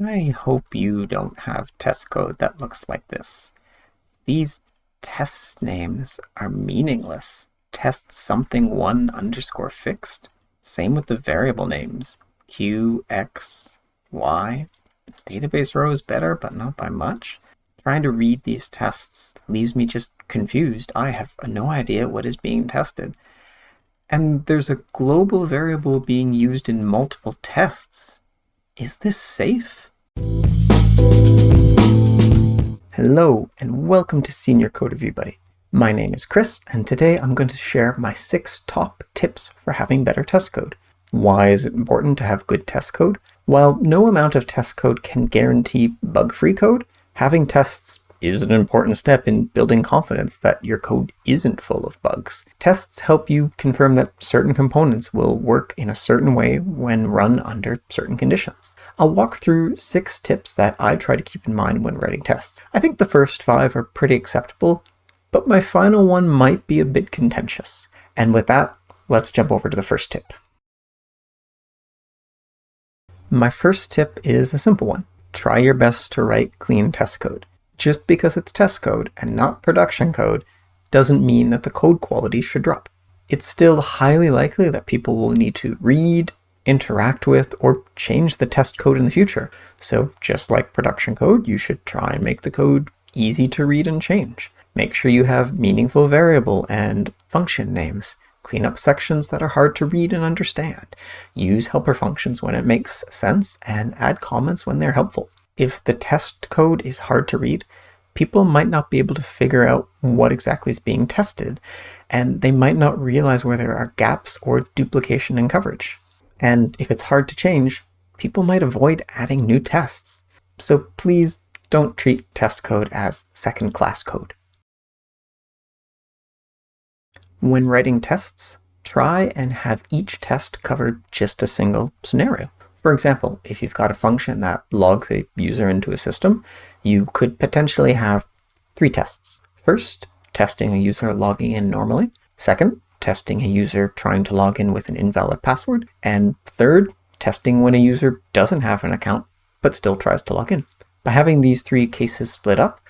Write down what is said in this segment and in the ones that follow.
I hope you don't have test code that looks like this. These test names are meaningless. Test something one underscore fixed. Same with the variable names. Q, X, Y. Database row is better, but not by much. Trying to read these tests leaves me just confused. I have no idea what is being tested. And there's a global variable being used in multiple tests. Is this safe? Hello, and welcome to Senior Code Review Buddy. My name is Chris, and today I'm going to share my 6 top tips for having better test code. Why is it important to have good test code? While no amount of test code can guarantee bug-free code, having tests is an important step in building confidence that your code isn't full of bugs. Tests help you confirm that certain components will work in a certain way when run under certain conditions. I'll walk through 6 tips that I try to keep in mind when writing tests. I think the first 5 are pretty acceptable, but my final one might be a bit contentious. And with that, let's jump over to the first tip. My first tip is a simple one. Try your best to write clean test code. Just because it's test code and not production code doesn't mean that the code quality should drop. It's still highly likely that people will need to read, interact with, or change the test code in the future. So just like production code, you should try and make the code easy to read and change. Make sure you have meaningful variable and function names. Clean up sections that are hard to read and understand. Use helper functions when it makes sense, and add comments when they're helpful. If the test code is hard to read, people might not be able to figure out what exactly is being tested, and they might not realize where there are gaps or duplication in coverage. And if it's hard to change, people might avoid adding new tests. So please don't treat test code as second-class code. When writing tests, try and have each test cover just a single scenario. For example, if you've got a function that logs a user into a system, you could potentially have 3 tests. First, testing a user logging in normally. Second, testing a user trying to log in with an invalid password. And third, testing when a user doesn't have an account but still tries to log in. By having these 3 cases split up,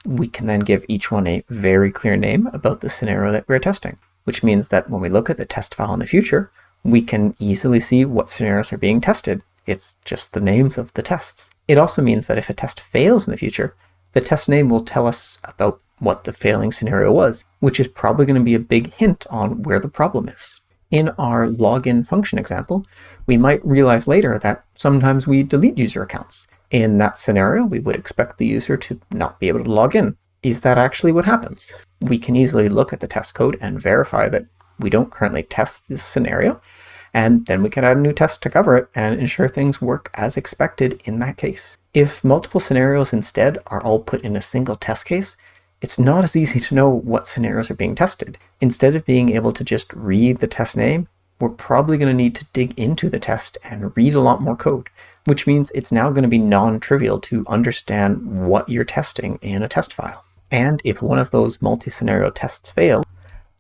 we can then give each one a very clear name about the scenario that we're testing, which means that when we look at the test file in the future, we can easily see what scenarios are being tested. It's just the names of the tests. It also means that if a test fails in the future, the test name will tell us about what the failing scenario was, which is probably going to be a big hint on where the problem is. In our login function example, we might realize later that sometimes we delete user accounts. In that scenario, we would expect the user to not be able to log in. Is that actually what happens? We can easily look at the test code and verify that we don't currently test this scenario, and then we can add a new test to cover it and ensure things work as expected in that case. If multiple scenarios instead are all put in a single test case, it's not as easy to know what scenarios are being tested. Instead of being able to just read the test name, we're probably going to need to dig into the test and read a lot more code, which means it's now going to be non-trivial to understand what you're testing in a test file. And if one of those multi-scenario tests fail,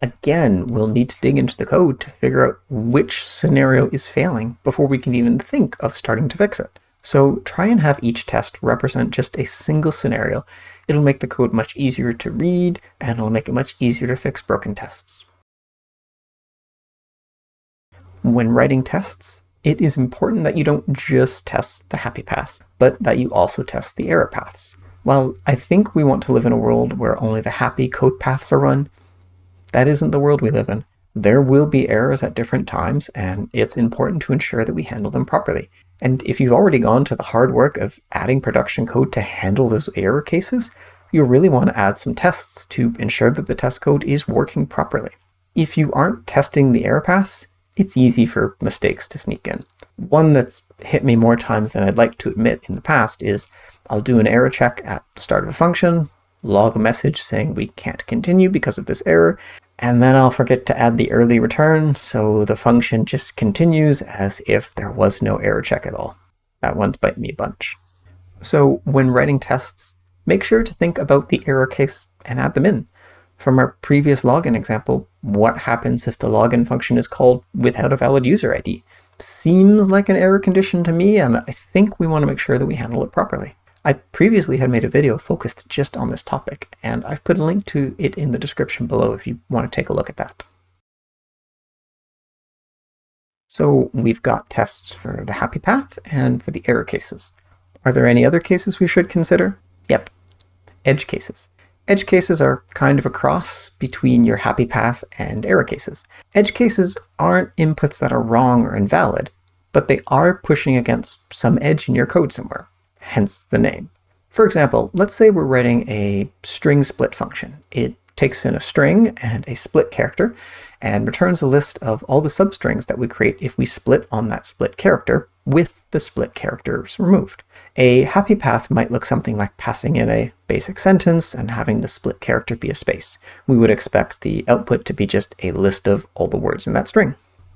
again, we'll need to dig into the code to figure out which scenario is failing before we can even think of starting to fix it. So try and have each test represent just a single scenario. It'll make the code much easier to read, and it'll make it much easier to fix broken tests. When writing tests, it is important that you don't just test the happy paths, but that you also test the error paths. While I think we want to live in a world where only the happy code paths are run, that isn't the world we live in. There will be errors at different times, and it's important to ensure that we handle them properly. And if you've already gone to the hard work of adding production code to handle those error cases, you'll really want to add some tests to ensure that the test code is working properly. If you aren't testing the error paths, it's easy for mistakes to sneak in. One that's hit me more times than I'd like to admit in the past is I'll do an error check at the start of a function, log a message saying we can't continue because of this error, and then I'll forget to add the early return, so the function just continues as if there was no error check at all. That one's biting me a bunch. So when writing tests, make sure to think about the error case and add them in. From our previous login example, what happens if the login function is called without a valid user ID? seems like an error condition to me, and I think we want to make sure that we handle it properly. I previously had made a video focused just on this topic, and I've put a link to it in the description below if you want to take a look at that. So we've got tests for the happy path and for the error cases. Are there any other cases we should consider? Yep, edge cases. Edge cases are kind of a cross between your happy path and error cases. Edge cases aren't inputs that are wrong or invalid, but they are pushing against some edge in your code somewhere, hence the name. For example, let's say we're writing a string split function. It takes in a string and a split character and returns a list of all the substrings that we create if we split on that split character with the split characters removed. A happy path might look something like passing in a basic sentence and having the split character be a space. We would expect the output to be just a list of all the words in that string.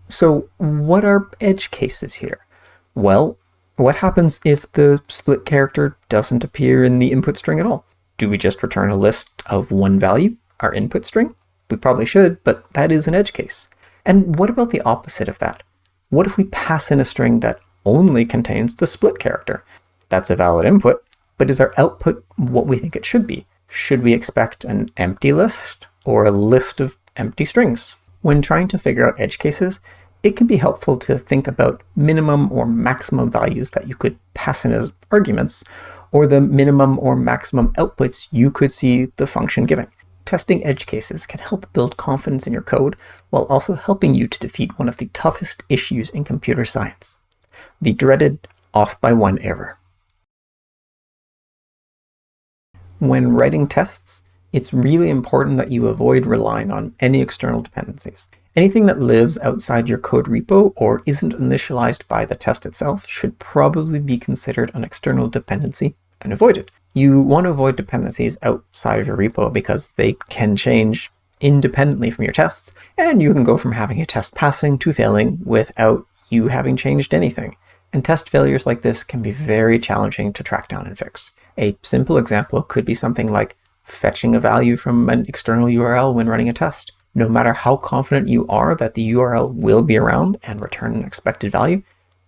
So what are edge cases here? Well, what happens if the split character doesn't appear in the input string at all? Do we just return a list of one value, our input string? We probably should, but that is an edge case. And what about the opposite of that? What if we pass in a string that only contains the split character? That's a valid input, but is our output what we think it should be? Should we expect an empty list or a list of empty strings? When trying to figure out edge cases, it can be helpful to think about minimum or maximum values that you could pass in as arguments, or the minimum or maximum outputs you could see the function giving. Testing edge cases can help build confidence in your code while also helping you to defeat one of the toughest issues in computer science, the dreaded off by one error. When writing tests, it's really important that you avoid relying on any external dependencies. Anything that lives outside your code repo or isn't initialized by the test itself should probably be considered an external dependency and avoided. You want to avoid dependencies outside of your repo because they can change independently from your tests, and you can go from having a test passing to failing without you having changed anything. And test failures like this can be very challenging to track down and fix. A simple example could be something like fetching a value from an external URL when running a test. No matter how confident you are that the URL will be around and return an expected value,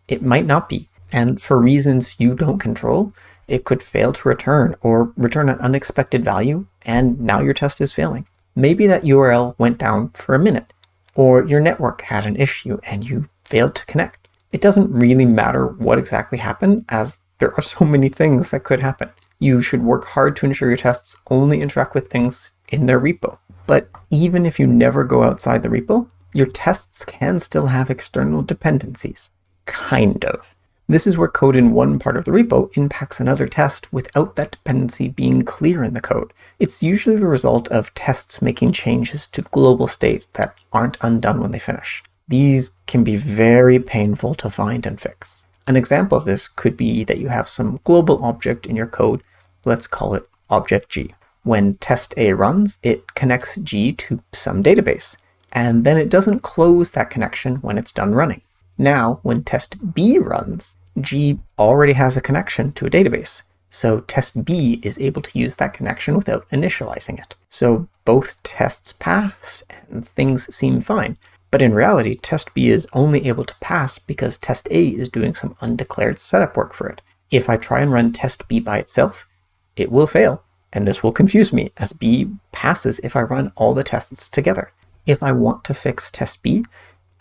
it might not be. And for reasons you don't control, it could fail to return or return an unexpected value, and now your test is failing. Maybe that URL went down for a minute, or your network had an issue and you failed to connect. It doesn't really matter what exactly happened, as there are so many things that could happen. You should work hard to ensure your tests only interact with things in their repo. But even if you never go outside the repo, your tests can still have external dependencies. Kind of. This is where code in one part of the repo impacts another test without that dependency being clear in the code. It's usually the result of tests making changes to global state that aren't undone when they finish. These can be very painful to find and fix. An example of this could be that you have some global object in your code, let's call it object G. When test A runs, it connects G to some database, and then it doesn't close that connection when it's done running. Now, when test B runs, G already has a connection to a database, so test B is able to use that connection without initializing it. So both tests pass and things seem fine, but in reality, test B is only able to pass because test A is doing some undeclared setup work for it. If I try and run test B by itself, it will fail, and this will confuse me, as B passes if I run all the tests together. If I want to fix test B,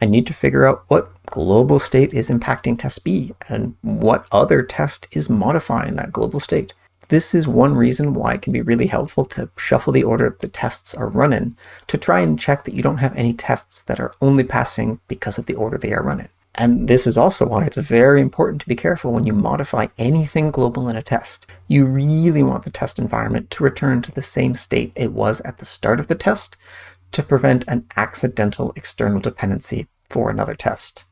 I need to figure out what global state is impacting test B and what other test is modifying that global state. This is one reason why it can be really helpful to shuffle the order the tests are run in to try and check that you don't have any tests that are only passing because of the order they are run in. And this is also why it's very important to be careful when you modify anything global in a test. You really want the test environment to return to the same state it was at the start of the test to prevent an accidental external dependency for another test.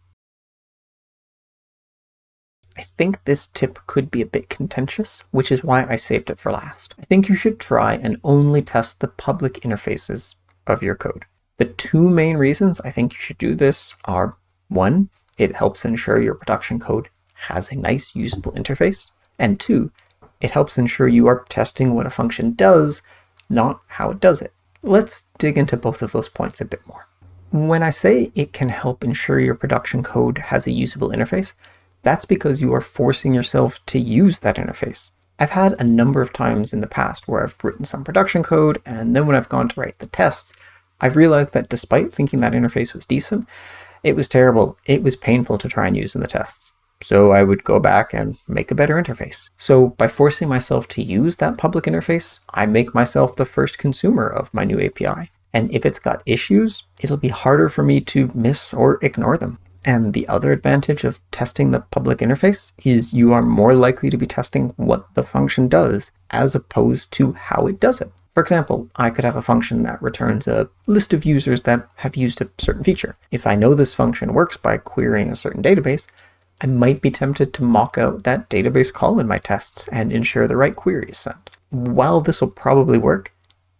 I think this tip could be a bit contentious, which is why I saved it for last. I think you should try and only test the public interfaces of your code. The two main reasons I think you should do this are, one, it helps ensure your production code has a nice usable interface, and two, it helps ensure you are testing what a function does, not how it does it. Let's dig into both of those points a bit more. When I say it can help ensure your production code has a usable interface, that's because you are forcing yourself to use that interface. I've had a number of times in the past where I've written some production code, and then when I've gone to write the tests, I've realized that despite thinking that interface was decent, it was terrible. It was painful to try and use in the tests. So I would go back and make a better interface. So by forcing myself to use that public interface, I make myself the first consumer of my new API. And if it's got issues, it'll be harder for me to miss or ignore them. And the other advantage of testing the public interface is you are more likely to be testing what the function does as opposed to how it does it. For example, I could have a function that returns a list of users that have used a certain feature. If I know this function works by querying a certain database, I might be tempted to mock out that database call in my tests and ensure the right query is sent. While this will probably work,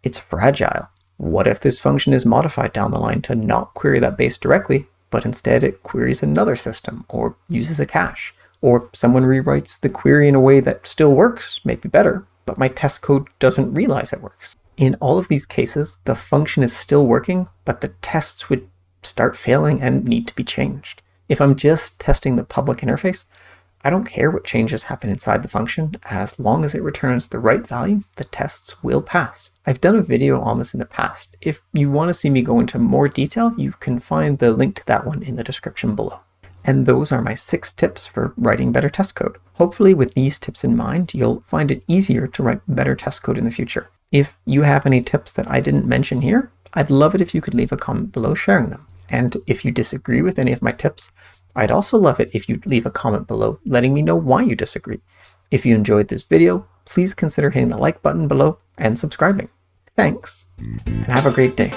it's fragile. What if this function is modified down the line to not query that base directly, but instead it queries another system or uses a cache? Or someone rewrites the query in a way that still works, maybe better, but my test code doesn't realize it works. In all of these cases, the function is still working, but the tests would start failing and need to be changed. If I'm just testing the public interface, I don't care what changes happen inside the function. As long as it returns the right value, the tests will pass. I've done a video on this in the past. If you want to see me go into more detail, you can find the link to that one in the description below. And those are my 6 tips for writing better test code. Hopefully with these tips in mind, you'll find it easier to write better test code in the future. If you have any tips that I didn't mention here, I'd love it if you could leave a comment below sharing them. And if you disagree with any of my tips, I'd also love it if you'd leave a comment below letting me know why you disagree. If you enjoyed this video, please consider hitting the like button below and subscribing. Thanks, and have a great day.